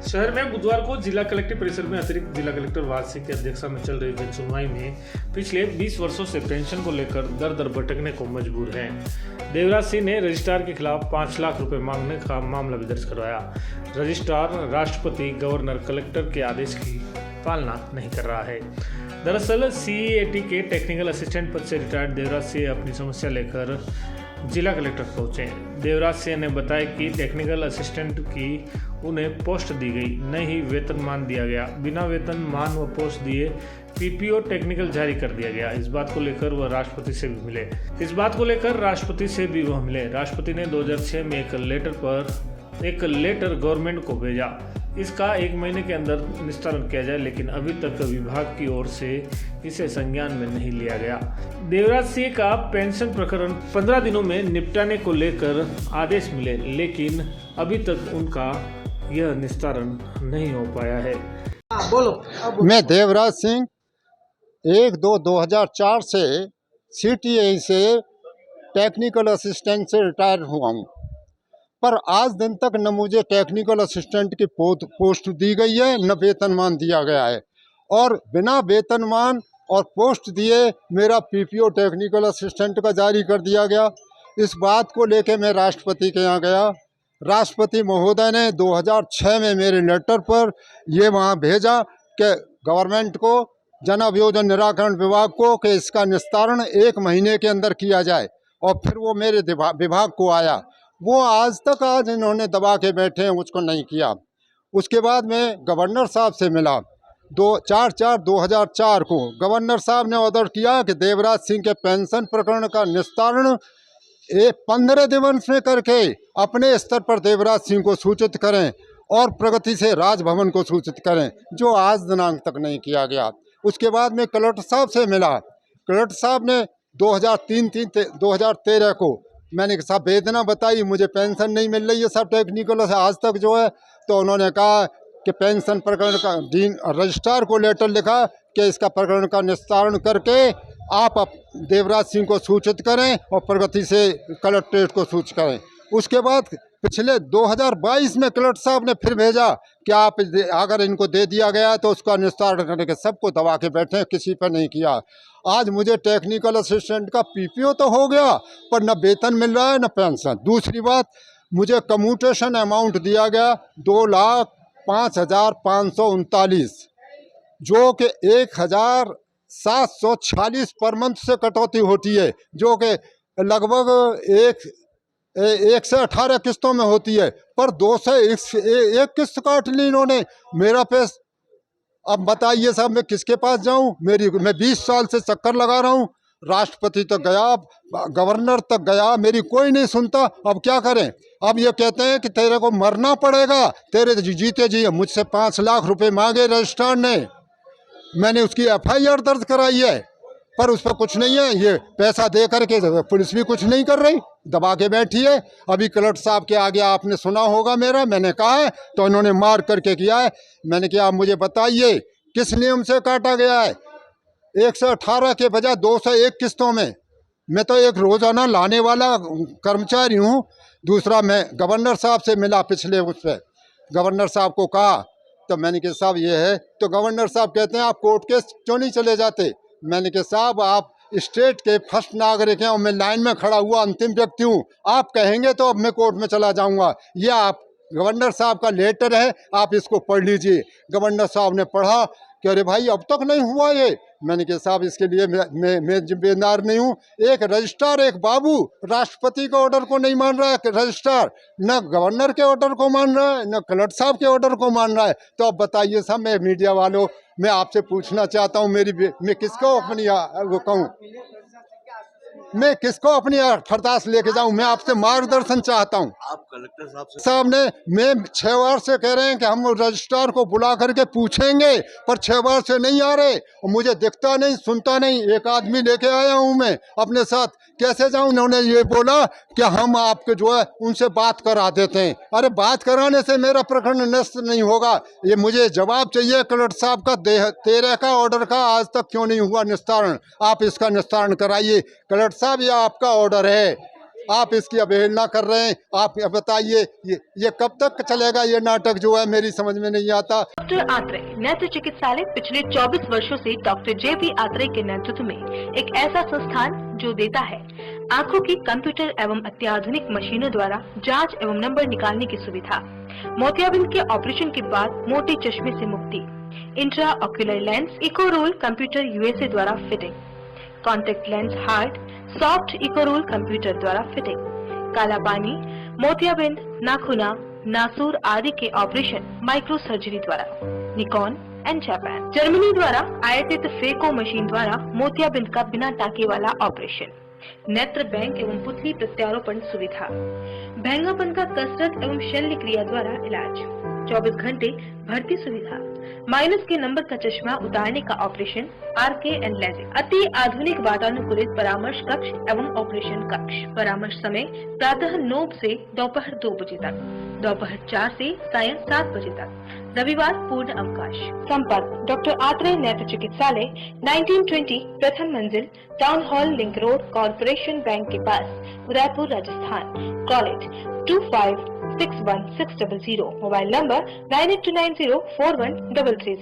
शहर में बुधवार को जिला कलेक्टर परिसर में अतिरिक्त जिला कलेक्टर वाज सिंह की अध्यक्षता में चल रही जन सुनवाई में पिछले 20 वर्षों से पेंशन को लेकर दर दर भटकने को मजबूर हैं। देवराज सिंह ने रजिस्ट्रार के खिलाफ 5 लाख रुपए मांगने का मामला भी दर्ज करवाया। रजिस्ट्रार राष्ट्रपति, गवर्नर, कलेक्टर के आदेश की पालना नहीं कर रहा है। दरअसल सीईएटी के टेक्निकल असिस्टेंट पद से रिटायर्ड देवराज सिंह अपनी समस्या लेकर जिला कलेक्टर पहुंचे। देवराज सिंह ने बताया कि टेक्निकल असिस्टेंट की उन्हें पोस्ट दी गई, न ही वेतनमान दिया गया। बिना वेतनमान व पोस्ट दिए पीपीओ टेक्निकल जारी कर दिया गया। इस बात को लेकर वह राष्ट्रपति से भी मिले। राष्ट्रपति ने 2006 में एक लेटर गवर्नमेंट को भेजा। इसका 1 महीने के अंदर निस्तारण किया जाए, लेकिन अभी तक विभाग की ओर से इसे संज्ञान में नहीं लिया गया। देवराज सिंह का पेंशन प्रकरण 15 दिनों में निपटाने को लेकर आदेश मिले, लेकिन अभी तक उनका यह निस्तारण नहीं हो पाया है। मैं देवराज सिंह 1/2/2004 से सीटीए से टेक्निकल असिस्टेंट से रिटायर हुआ हूँ, पर आज दिन तक न मुझे टेक्निकल असिस्टेंट की पोस्ट दी गई है, न वेतनमान दिया गया है। और बिना वेतनमान और पोस्ट दिए मेरा पीपीओ टेक्निकल असिस्टेंट का जारी कर दिया गया। इस बात को लेकर मैं राष्ट्रपति के यहाँ गया। राष्ट्रपति महोदय ने 2006 में मेरे लेटर पर ये वहाँ भेजा कि गवर्नमेंट को, जन अभियोजन निराकरण विभाग को, कि इसका निस्तारण 1 महीने के अंदर किया जाए। और फिर वो मेरे विभाग को आया। वो आज इन्होंने दबा के बैठे हैं, उसको नहीं किया। उसके बाद मैं गवर्नर साहब से मिला 4/4/2004 को। गवर्नर साहब ने ऑर्डर किया कि देवराज सिंह के पेंशन प्रकरण का निस्तारण 15 दिवस में करके अपने स्तर पर देवराज सिंह को सूचित करें और प्रगति से राजभवन को सूचित करें, जो आज दिनांक तक नहीं किया गया। उसके बाद मैं कलेक्टर साहब से मिला। कलेक्टर साहब ने 2013 को मैंने साहब वेदना बताई, मुझे पेंशन नहीं मिल रही है सब टेक्निकल से आज तक जो है। तो उन्होंने कहा कि पेंशन प्रकरण का रजिस्ट्रार को लेटर लिखा कि इसका प्रकरण का निस्तारण करके आप देवराज सिंह को सूचित करें और प्रगति से कलेक्ट्रेट को सूचित करें। उसके बाद पिछले 2022 में कलेक्टर साहब ने फिर भेजा कि आप अगर इनको दे दिया गया तो उसका निस्तारण करने के, सबको दबा के बैठे, किसी पर नहीं किया। आज मुझे टेक्निकल असिस्टेंट का पीपीओ तो हो गया, पर न वेतन मिल रहा है न पेंशन। दूसरी बात, मुझे कम्यूटेशन अमाउंट दिया गया 2,05,539, जो कि 1,746 पर मंथ से कटौती होती है, जो कि लगभग 1 से 18 किस्तों में होती है। पर 2 से 1 किस्त काट ली इन्होंने मेरा पैसा। अब बताइए साहब, मैं किसके पास जाऊं? मैं 20 साल से चक्कर लगा रहा हूं। राष्ट्रपति तक गया, गवर्नर तक गया, मेरी कोई नहीं सुनता। अब क्या करें? अब ये कहते हैं कि तेरे को मरना पड़ेगा, तेरे जीते जी। मुझसे 5 लाख रुपए मांगे रजिस्ट्रार ने। मैंने उसकी FIR दर्ज कराई है, पर उस पर कुछ नहीं है। ये पैसा दे करके पुलिस भी कुछ नहीं कर रही, दबा के बैठी है। अभी कलेक्टर साहब के आगे आपने सुना होगा मैंने कहा है, तो इन्होंने मार करके किया है। मैंने कहा, आप मुझे बताइए किस नियम से काटा गया है? 118 के बजाय 201 किस्तों में। मैं तो एक रोजाना लाने वाला कर्मचारी हूँ। दूसरा, मैं गवर्नर साहब से मिला पिछले उस पर, गवर्नर साहब को कहा, तो मैंने कहा साहब ये है, तो गवर्नर साहब कहते हैं आप कोर्ट केस क्यों नहीं चले जाते? मैंने कहा साहब, आप स्टेट के फर्स्ट नागरिक हैं और मैं लाइन में खड़ा हुआ अंतिम व्यक्ति हूँ। आप कहेंगे तो अब मैं कोर्ट में चला जाऊँगा। यह आप गवर्नर साहब का लेटर है, आप इसको पढ़ लीजिए। गवर्नर साहब ने पढ़ा कि अरे भाई अब तक नहीं हुआ ये। मैंने कहा साहब, इसके लिए मैं जिम्मेदार नहीं हूँ। एक रजिस्ट्रार, एक बाबू राष्ट्रपति के ऑर्डर को नहीं मान रहा है रजिस्ट्रार, न गवर्नर के ऑर्डर को मान रहा है, न कलेक्टर साहब के ऑर्डर को मान रहा है। तो अब बताइए साहब, मैं मीडिया वालों, मैं आपसे पूछना चाहता हूँ, मैं किसको अपनी वो कहूँ, मैं किसको अपनी फरदास लेके जाऊं? मैं आपसे मार्गदर्शन चाहता हूं। आप कलेक्टर साहब ने, मैं 6 बार से कह रहे हैं कि हम रजिस्ट्रार को बुला करके पूछेंगे, पर 6 बार से नहीं आ रहे। और मुझे दिखता नहीं, सुनता नहीं। एक आदमी लेके आया हूं मैं अपने साथ, कैसे जाऊं? उन्होंने ये बोला कि हम आपके जो है उनसे बात करा देते हैं। अरे बात कराने से मेरा प्रकरण नष्ट नहीं होगा। ये मुझे जवाब चाहिए कलेक्टर साहब का। 13 का ऑर्डर का आज तक क्यों नहीं हुआ निस्तारण? आप इसका निस्तारण कराइए कलेक्टर साहब, ये आपका ऑर्डर है। आप इसकी अवहेलना कर रहे हैं। आप बताइए ये कब तक चलेगा ये नाटक जो है, मेरी समझ में नहीं आता। डॉक्टर आत्रे नेत्र चिकित्सालय पिछले 24 वर्षों से डॉक्टर जे.पी. आत्रे के नेतृत्व में एक ऐसा संस्थान जो देता है आंखों की कंप्यूटर एवं अत्याधुनिक मशीनों द्वारा जांच एवं नंबर निकालने की सुविधा, मोतियाबिंद के ऑपरेशन के बाद मोटे चश्मे से मुक्ति, intra ocular lens eco roll computer USA द्वारा fitting, contact lens hard soft eco roll computer द्वारा फिटिंग, काला पानी, मोतियाबिंद, नाखूना, नासूर आदि के ऑपरेशन माइक्रो सर्जरी द्वारा, निकॉन एंड जापान, जर्मनी द्वारा आयातित फेको मशीन द्वारा मोतियाबिंद का बिना टाके वाला ऑपरेशन, नेत्र बैंक एवं पुतली प्रत्यारोपण सुविधा, भैंगापन का कसरत एवं शल्य क्रिया द्वारा इलाज, 24 घंटे भर्ती सुविधा, माइनस के नंबर का चश्मा उतारने का ऑपरेशन, आरके एंड लेजिक, अति आधुनिक वातानुकूलित परामर्श कक्ष एवं ऑपरेशन कक्ष, परामर्श समय प्रातः 9 से दोपहर 2 बजे तक, दोपहर 4 से सायं 7 बजे तक, रविवार पूर्ण अवकाश। संपर्क डॉक्टर आत्रे नेत्र चिकित्सालय 1920 प्रथम मंजिल town hall link road corporation bank के पास, Udaipur Rajasthan. College 2561 600, mobile number 9829041333।